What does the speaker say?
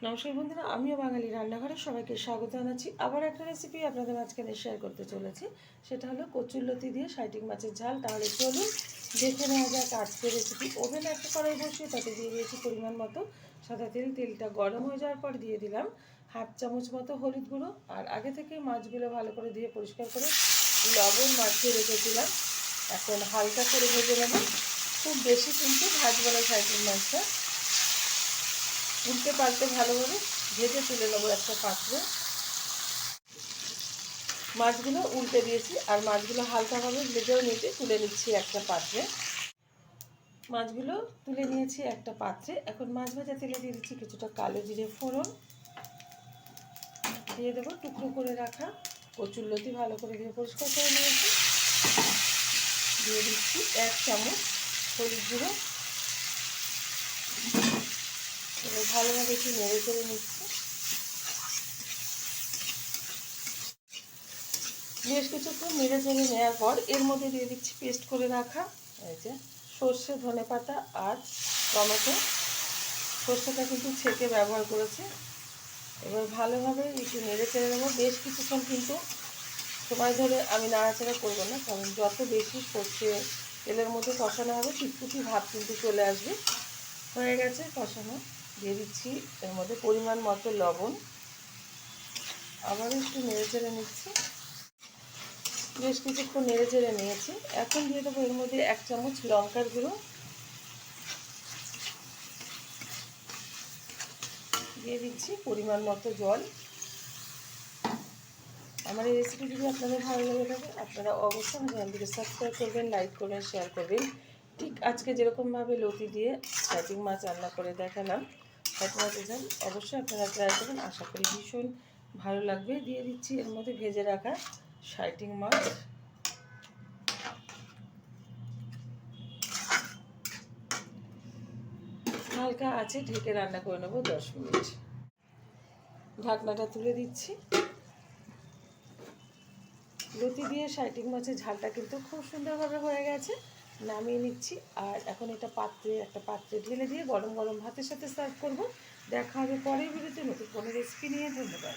নমস্কার বন্ধুরা, আমিও বাঙালি রান্নাঘরে সবাইকে স্বাগত জানাচ্ছি। আবার একটা রেসিপি আপনাদের মাঝখানে শেয়ার করতে চলেছি। সেটা হলো কচুরলতি দিয়ে সাইটিং মাছের ঝাল। তাহলে চলুন দেখে নেওয়া যাক আজকের রেসিপি। ওভেনে একটা কড়াই বসিয়ে তাতে দিয়ে দিয়েছি পরিমাণ মতো সাদা তেল। তেলটা গরম হয়ে যাওয়ার পর দিয়ে দিলাম হাফ চামচ মতো হলুদ গুঁড়ো। আর আগে থেকে মাছগুলো ভালো করে ধুয়ে পরিষ্কার করে লবণ মাখিয়ে রেখেছিলাম। এখন হালকা করে ভেজে নেব, খুব বেশি কিন্তু ভাজবো না সাইটিং মাছটা। উল্টে পাল্টে ভালোভাবে ভেজে তুলে নেবো একটা পাত্রে। মাছগুলো উল্টে দিয়েছি আর মাছগুলো হালকাভাবে ভেজেও নিতে তুলে নিচ্ছি একটা পাত্রে। মাছগুলো তুলে নিয়েছি একটা পাত্রে। এখন মাছ ভাজা তেলে দিয়ে দিচ্ছি কিছুটা কালো জিরে ফোড়ন, দিয়ে দেবো টুকরো করে রাখা কচুরলতি ভালো করে ধুয়ে পরিষ্কার করে নিয়েছি। দিয়ে দিচ্ছি 1 চামচ হলুদ গুঁড়ো। এবার ভালোভাবে একটু নেড়ে চেড়ে নিচ্ছি। বেশ কিছুক্ষণ নেড়ে চেড়ে নেওয়ার পর এর মধ্যে দিয়ে দিচ্ছি পেস্ট করে রাখা এই যে সর্ষে, ধনেপাতা আর টমেটো। সর্ষেটা কিন্তু ছেঁকে ব্যবহার করেছে। এবার ভালোভাবে একটু নেড়ে চেড়ে নেবো। বেশ কিছুক্ষণ কিন্তু সময় ধরে আমি নাড়াচাড়া করবো না, কারণ যত বেশি সর্ষে তেলের মধ্যে কষানো হবে টিকটিকি ভাব কিন্তু চলে আসবে। হয়ে গেছে কষানো, দিয়ে দিচ্ছি এর মধ্যে পরিমাণ মতো লবণ। আবার একটু নেড়ে চেড়ে নিচ্ছি। বেশ কিছুক্ষণ নেড়ে চেড়ে নিয়েছি। এখন দিয়ে দেবো এর মধ্যে 1 চামচ লঙ্কার গুঁড়ো, দিয়ে দিচ্ছি পরিমাণ মতো জল। আমার এই রেসিপি যদি আপনাদের ভালো লেগে থাকে আপনারা অবশ্যই আমার চ্যানেলটিকে সাবস্ক্রাইব করবেন, লাইক করবেন, শেয়ার করবেন। ঠিক আজকে যেরকমভাবে লতি দিয়ে সাইটিং মাছ রান্না করে দেখালাম, সাইটিং মাছের ঝাল, অবশ্যই আপনারা ট্রাই করবেন। আশা করি ভীষণ ভালো লাগবে। দিয়ে দিচ্ছি এর মধ্যে ভেজে রাখা সাইটিং মাছ। হালকা আছে ঢেকে রান্না করে নেবো 10 মিনিট। ঢাকনাটা তুলে দিচ্ছি। লতি দিয়ে সাইটিং মাছের ঝালটা কিন্তু খুব সুন্দরভাবে হয়ে গেছে। নামিয়ে নিচ্ছি। আর এখন একটা পাত্রে ঢেলে দিয়ে গরম গরম ভাতের সাথে সার্ভ করব। দেখা হবে পরের ভিডিওতে নতুন কোনো রেসিপি নিয়ে। ধন্যবাদ।